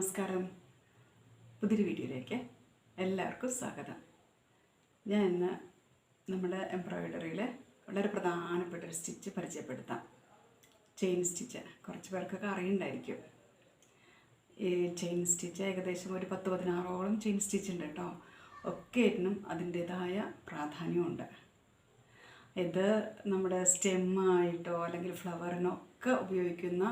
നമസ്കാരം. പുതിയൊരു വീഡിയോയിലേക്ക് എല്ലാവർക്കും സ്വാഗതം. ഞാൻ ഇന്ന് നമ്മുടെ എംബ്രോയിഡറിയിൽ വളരെ പ്രധാനപ്പെട്ടൊരു സ്റ്റിച്ച് പരിചയപ്പെടുത്താം. Chain stitch. കുറച്ച് പേർക്കൊക്കെ അറിയുന്നുണ്ടായിരിക്കും. ഈ ചെയിൻ സ്റ്റിച്ച് ഏകദേശം ഒരു 10-16ഓളം ചെയിൻ സ്റ്റിച്ച് ഉണ്ട് കേട്ടോ. ഒക്കെയായിട്ടും അതിൻ്റേതായ പ്രാധാന്യമുണ്ട്. ഇത് നമ്മുടെ സ്റ്റെമ്മായിട്ടോ അല്ലെങ്കിൽ ഫ്ലവറിനോ ഒക്കെ ഉപയോഗിക്കുന്ന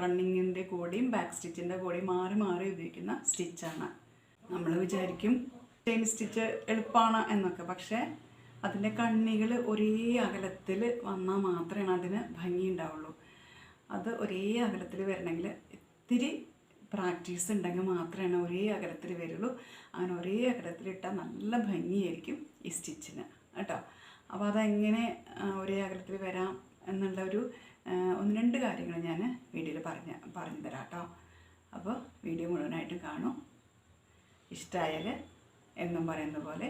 റണ്ണിങ്ങിൻ്റെ കൂടെയും ബാക്ക് സ്റ്റിച്ചിൻ്റെ കൂടെയും മാറി മാറി ഉപയോഗിക്കുന്ന സ്റ്റിച്ചാണ്. നമ്മൾ വിചാരിക്കും ചെയിൻ സ്റ്റിച്ച് എളുപ്പമാണ് എന്നൊക്കെ, പക്ഷേ അതിൻ്റെ കണ്ണികൾ ഒരേ അകലത്തിൽ വന്നാൽ മാത്രമേ അതിന് ഭംഗി ഉണ്ടാവുള്ളൂ. അത് ഒരേ അകലത്തിൽ വരണമെങ്കിൽ ഇത്തിരി പ്രാക്ടീസ് ഉണ്ടെങ്കിൽ മാത്രമേ ഒരേ അകലത്തിൽ വരുള്ളൂ. അങ്ങനെ ഒരേ അകലത്തിലിട്ടാൽ നല്ല ഭംഗിയായിരിക്കും ഈ സ്റ്റിച്ചിന് കേട്ടോ. അപ്പോൾ അതെങ്ങനെ ഒരേ അകലത്തിൽ വരാം എന്നുള്ള ഒരു 1-2 കാര്യങ്ങൾ ഞാൻ വീഡിയോയിൽ പറഞ്ഞു തരാം കേട്ടോ. അപ്പോൾ വീഡിയോ മുഴുവനായിട്ടും കാണും. ഇഷ്ടമായാൽ എന്നും പറയുന്ന പോലെ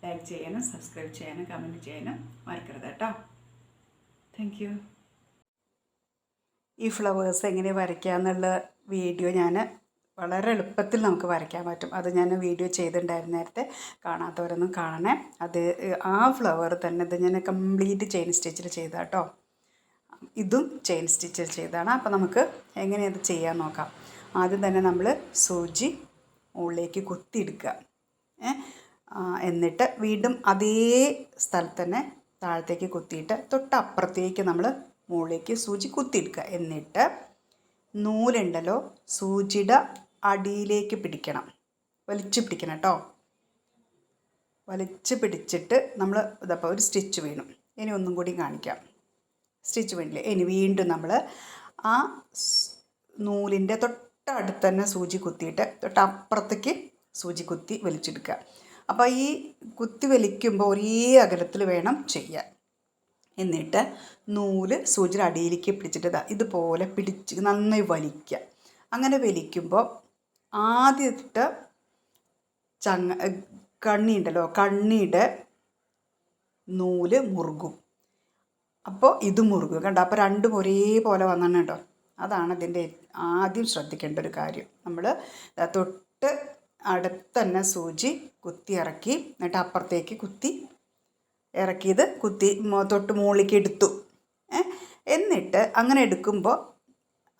ലൈക്ക് ചെയ്യാനും സബ്സ്ക്രൈബ് ചെയ്യാനും കമൻറ്റ് ചെയ്യാനും മറക്കരുത് കേട്ടോ. Thank you. ഈ ഫ്ലവേഴ്സ് എങ്ങനെ വരയ്ക്കുക എന്നുള്ള വീഡിയോ ഞാൻ വളരെ എളുപ്പത്തിൽ നമുക്ക് വരയ്ക്കാൻ പറ്റും. അത് ഞാൻ വീഡിയോ ചെയ്തിട്ടുണ്ടായിരുന്നു നേരത്തെ. കാണാത്തവരൊന്നും കാണണേ. അത് ആ ഫ്ലവർ തന്നെ ഇത് ഞാൻ കംപ്ലീറ്റ് ചെയിൻ സ്റ്റിച്ചിൽ ചെയ്ത കേട്ടോ. ഇതും ചെയിൻ സ്റ്റിച്ചിൽ ചെയ്തതാണ്. അപ്പോൾ നമുക്ക് എങ്ങനെ അത് ചെയ്യാൻ നോക്കാം. ആദ്യം തന്നെ നമ്മൾ സൂചി മുകളിലേക്ക് കുത്തിയെടുക്കുക. എന്നിട്ട് വീണ്ടും അതേ സ്ഥലത്ത് തന്നെ താഴത്തേക്ക് കുത്തിയിട്ട് തൊട്ടപ്പുറത്തേക്ക് നമ്മൾ മുകളിലേക്ക് സൂചി കുത്തിയെടുക്കുക. എന്നിട്ട് നൂലുണ്ടല്ലോ സൂചിയുടെ അടിയിലേക്ക് പിടിക്കണം, വലിച്ചു പിടിക്കണം കേട്ടോ. വലിച്ചു പിടിച്ചിട്ട് നമ്മൾ ഇതപ്പോൾ ഒരു സ്റ്റിച്ച് വീണു. ഇനി ഒന്നും കൂടി കാണിക്കാം. സ്റ്റിച്ച് വീണില്ലേ? ഇനി വീണ്ടും നമ്മൾ ആ നൂലിൻ്റെ തൊട്ടടുത്ത് തന്നെ സൂചി കുത്തിയിട്ട് തൊട്ടപ്പുറത്തേക്ക് സൂചി കുത്തി വലിച്ചെടുക്കുക. അപ്പോൾ ഈ കുത്തി വലിക്കുമ്പോൾ ഒരേ അകലത്തിൽ വേണം ചെയ്യാൻ. എന്നിട്ട് നൂല് സൂചിയുടെ അടിയിലേക്ക് പിടിച്ചിട്ട് ഇതുപോലെ പിടിച്ച് നന്നായി വലിക്കുക. അങ്ങനെ വലിക്കുമ്പോൾ ആദ്യത്തെ കണ്ണിയുണ്ടല്ലോ, കണ്ണിയുടെ നൂല് മുറുകും. അപ്പോൾ ഇത് മുറുകും കണ്ടോ. അപ്പോൾ രണ്ടും ഒരേപോലെ വന്നാണ് കേട്ടോ. അതാണ് ഇതിൻ്റെ ആദ്യം ശ്രദ്ധിക്കേണ്ട ഒരു കാര്യം. നമ്മൾ തൊട്ട് അടുത്ത് തന്നെ സൂചി കുത്തി ഇറക്കി, എന്നിട്ട് അപ്പുറത്തേക്ക് കുത്തി ഇറക്കിയത് കുത്തി തൊട്ട് മുകളിലേക്ക് എടുത്തു. എന്നിട്ട് അങ്ങനെ എടുക്കുമ്പോൾ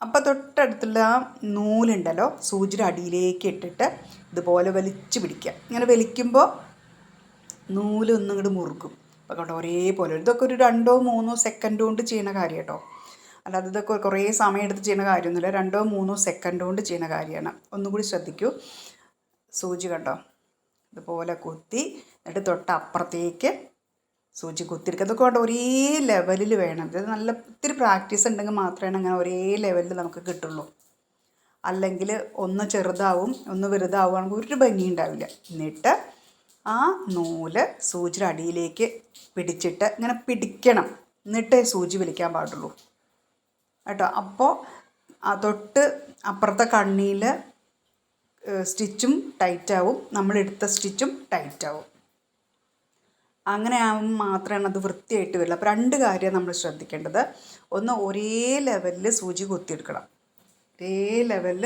അപ്പോൾ തൊട്ടടുത്തുള്ള ആ നൂലുണ്ടല്ലോ സൂചിയുടെ അടിയിലേക്ക് ഇട്ടിട്ട് ഇതുപോലെ വലിച്ചു പിടിക്കുക. ഇങ്ങനെ വലിക്കുമ്പോൾ നൂലൊന്നും ഇങ്ങോട്ട് മുറുക്കും. അപ്പോൾ കേട്ടോ ഒരേപോലെ. ഇതൊക്കെ ഒരു 2-3 സെക്കൻഡ് കൊണ്ട് ചെയ്യുന്ന കാര്യം കേട്ടോ. അല്ലാതെ ഇതൊക്കെ കുറേ സമയം എടുത്ത് ചെയ്യുന്ന കാര്യമൊന്നുമില്ല. 2-3 സെക്കൻഡ് കൊണ്ട് ചെയ്യുന്ന കാര്യമാണ്. ഒന്നുകൂടി ശ്രദ്ധിക്കൂ. സൂചി കണ്ടോ ഇതുപോലെ കുത്തി, എന്നിട്ട് തൊട്ടപ്പുറത്തേക്ക് സൂചി കുത്തിയെടുക്കുക. അതൊക്കെ കൊണ്ട് ഒരേ ലെവലിൽ വേണം. ഇത് നല്ല ഒത്തിരി പ്രാക്ടീസ് ഉണ്ടെങ്കിൽ മാത്രമേ അങ്ങനെ ഒരേ ലെവലിൽ നമുക്ക് കിട്ടുള്ളൂ. അല്ലെങ്കിൽ ഒന്ന് ചെറുതാവും ഒന്ന് വലുതാവുകയാണെങ്കിൽ ഒരു ഭംഗി ഉണ്ടാവില്ല. എന്നിട്ട് ആ നൂല് സൂചിയുടെ അടിയിലേക്ക് പിടിച്ചിട്ട് ഇങ്ങനെ പിടിക്കണം. എന്നിട്ടേ സൂചി വലിക്കാൻ പാടുള്ളൂ കേട്ടോ. അപ്പോൾ തൊട്ട് അപ്പുറത്തെ കണ്ണിയിൽ സ്റ്റിച്ചും ടൈറ്റാവും, നമ്മളെടുത്ത സ്റ്റിച്ചും ടൈറ്റാവും. അങ്ങനെ ആകുമ്പോൾ മാത്രമാണ് അത് വൃത്തിയായിട്ട് വരില്ല. അപ്പോൾ 2 കാര്യം നമ്മൾ ശ്രദ്ധിക്കേണ്ടത്. ഒന്ന്, ഒരേ ലെവലിൽ സൂചി കുത്തിയെടുക്കണം. ഒരേ ലെവലിൽ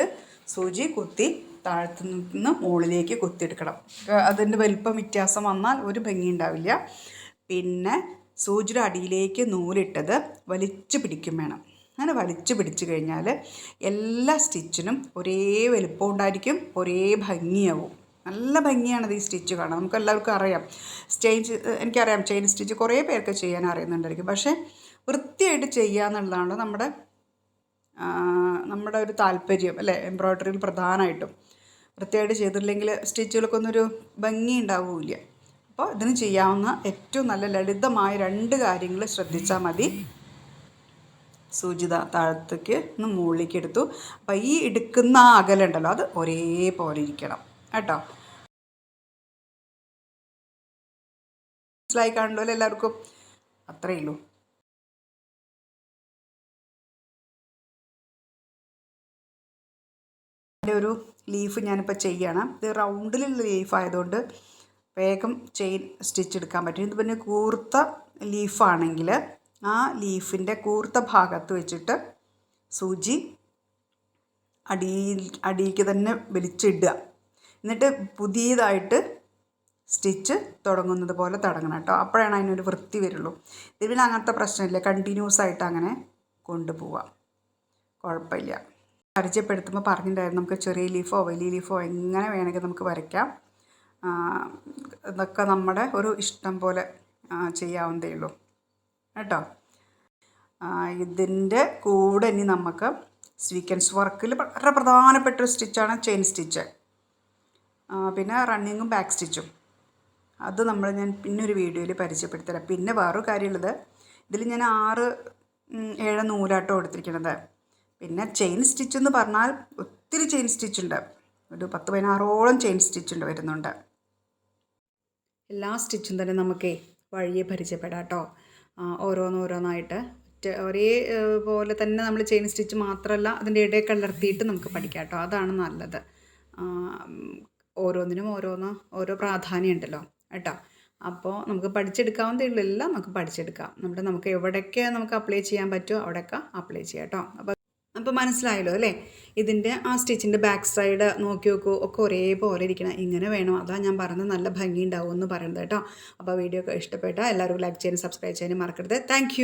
സൂചി കുത്തി താഴത്തു നിന്ന് മുകളിലേക്ക് കുത്തിയെടുക്കണം. അതിൻ്റെ വലിപ്പം വ്യത്യാസം വന്നാൽ ഒരു ഭംഗി ഉണ്ടാവില്ല. പിന്നെ സൂചിയുടെ അടിയിലേക്ക് നൂലിട്ടത് വലിച്ചു പിടിക്കും വേണം. അങ്ങനെ വലിച്ചു പിടിച്ചു കഴിഞ്ഞാൽ എല്ലാ സ്റ്റിച്ചിനും ഒരേ വലിപ്പം ഉണ്ടായിരിക്കും, ഒരേ ഭംഗിയാവും. നല്ല ഭംഗിയാണത് ഈ സ്റ്റിച്ച് കാണാൻ. നമുക്ക് എല്ലാവർക്കും അറിയാം. എനിക്കറിയാം ചെയിൻ സ്റ്റിച്ച് കുറേ പേർക്ക് ചെയ്യാൻ അറിയുന്നുണ്ടായിരിക്കും. പക്ഷേ വൃത്തിയായിട്ട് ചെയ്യുക എന്നുള്ളതാണ് നമ്മുടെ ഒരു താല്പര്യം അല്ലേ. എംബ്രോയ്ഡറിയിൽ പ്രധാനമായിട്ടും വൃത്തിയായിട്ട് ചെയ്തിട്ടില്ലെങ്കിൽ സ്റ്റിച്ചുകൾക്കൊന്നൊരു ഭംഗി ഉണ്ടാവില്ല. അപ്പോൾ ഇതിന് ചെയ്യാവുന്ന ഏറ്റവും നല്ല ലളിതമായ 2 കാര്യങ്ങൾ ശ്രദ്ധിച്ചാൽ മതി. സൂചി താഴത്തേക്ക് ഒന്ന് മുകളിലേക്ക് എടുത്തു. അപ്പോൾ ഈ എടുക്കുന്ന ആ അകലുണ്ടല്ലോ അത് ഒരേപോലെ ഇരിക്കണം കേട്ടോ. മനസ്സിലായി കാണുമല്ലോ അല്ലേ എല്ലാവർക്കും? അത്രയേ ഉള്ളൂ. ഒരു ലീഫ് ഞാനിപ്പോൾ ചെയ്യണം. ഇത് റൗണ്ടിലുള്ള ലീഫ് ആയതുകൊണ്ട് വേഗം ചെയിൻ സ്റ്റിച്ച് എടുക്കാൻ പറ്റും. ഇത് പിന്നെ കൂർത്ത ലീഫാണെങ്കിൽ ആ ലീഫിൻ്റെ കൂർത്ത ഭാഗത്ത് വെച്ചിട്ട് സൂചി അടിയിലേക്ക് തന്നെ വലിച്ചിടുക. എന്നിട്ട് പുതിയതായിട്ട് സ്റ്റിച്ച് തുടങ്ങുന്നത് പോലെ തുടങ്ങണം കേട്ടോ. അപ്പോഴാണ് അതിനൊരു വൃത്തി വരുള്ളൂ. ഇതിൽ അങ്ങനത്തെ പ്രശ്നമില്ല, കണ്ടിന്യൂസ് ആയിട്ട് അങ്ങനെ കൊണ്ടുപോവാം, കുഴപ്പമില്ല. പരിചയപ്പെടുത്തുമ്പോൾ പറഞ്ഞിട്ടുണ്ടായിരുന്നു നമുക്ക് ചെറിയ ലീഫോ വലിയ ലീഫോ എങ്ങനെ വേണമെങ്കിൽ നമുക്ക് വരയ്ക്കാം. ഇതൊക്കെ നമ്മുടെ ഒരു ഇഷ്ടം പോലെ ചെയ്യാവുന്നതേ ഉള്ളൂ കേട്ടോ. ഇതിൻ്റെ കൂടെ ഇനി നമുക്ക് സ്വീക്വൻസ് വർക്കിൽ വളരെ പ്രധാനപ്പെട്ടൊരു സ്റ്റിച്ചാണ് ചെയിൻ സ്റ്റിച്ച്, പിന്നെ റണ്ണിങ്ങും ബാക്ക് സ്റ്റിച്ചും. അത് ഞാൻ പിന്നൊരു വീഡിയോയിൽ പരിചയപ്പെടുത്തരാം. പിന്നെ വേറൊരു കാര്യമുള്ളത്, ഇതിൽ ഞാൻ 6-7 നൂലാട്ടോ എടുത്തിരിക്കുന്നത്. പിന്നെ ചെയിൻ സ്റ്റിച്ച് എന്ന് പറഞ്ഞാൽ ഒത്തിരി ചെയിൻ സ്റ്റിച്ചുണ്ട്, ഒരു 10-16ഓളം ചെയിൻ സ്റ്റിച്ചുണ്ട് വരുന്നുണ്ട്. എല്ലാ സ്റ്റിച്ചും തന്നെ നമുക്ക് വഴിയെ പരിചയപ്പെടാം കേട്ടോ. ഓരോന്നോരോന്നായിട്ട് ഒരേ പോലെ തന്നെ നമ്മൾ ചെയിൻ സ്റ്റിച്ച് മാത്രമല്ല അതിൻ്റെ ഇടയിൽ കലർത്തിയിട്ട് നമുക്ക് പഠിക്കാം കേട്ടോ. അതാണ് നല്ലത്. ഓരോന്നിനും ഓരോ പ്രാധാന്യം ഉണ്ടല്ലോ കേട്ടോ. അപ്പോൾ നമുക്ക് പഠിച്ചെടുക്കാവുന്നതേ ഉള്ളൂ, എല്ലാം നമുക്ക് പഠിച്ചെടുക്കാം. നമുക്ക് എവിടെയൊക്കെ നമുക്ക് അപ്ലൈ ചെയ്യാൻ പറ്റുമോ അവിടെയൊക്കെ അപ്ലൈ ചെയ്യാം കേട്ടോ. അപ്പോൾ മനസ്സിലായല്ലോ അല്ലേ? ഇതിൻ്റെ ആ സ്റ്റിച്ചിൻ്റെ ബാക്ക് സൈഡ് നോക്കി നോക്കൂ, ഒക്കെ ഒരേപോലെ ഇരിക്കണം. ഇങ്ങനെ വേണം, അതാണ് ഞാൻ പറഞ്ഞത്, നല്ല ഭംഗി ഉണ്ടാവും എന്ന് പറയുന്നത് കേട്ടോ. അപ്പോൾ വീഡിയോ ഒക്കെ ഇഷ്ടപ്പെട്ടാൽ എല്ലാവരും ലൈക്ക് ചെയ്യാനും സബ്സ്ക്രൈബ് ചെയ്യാനും മറക്കരുത്. താങ്ക്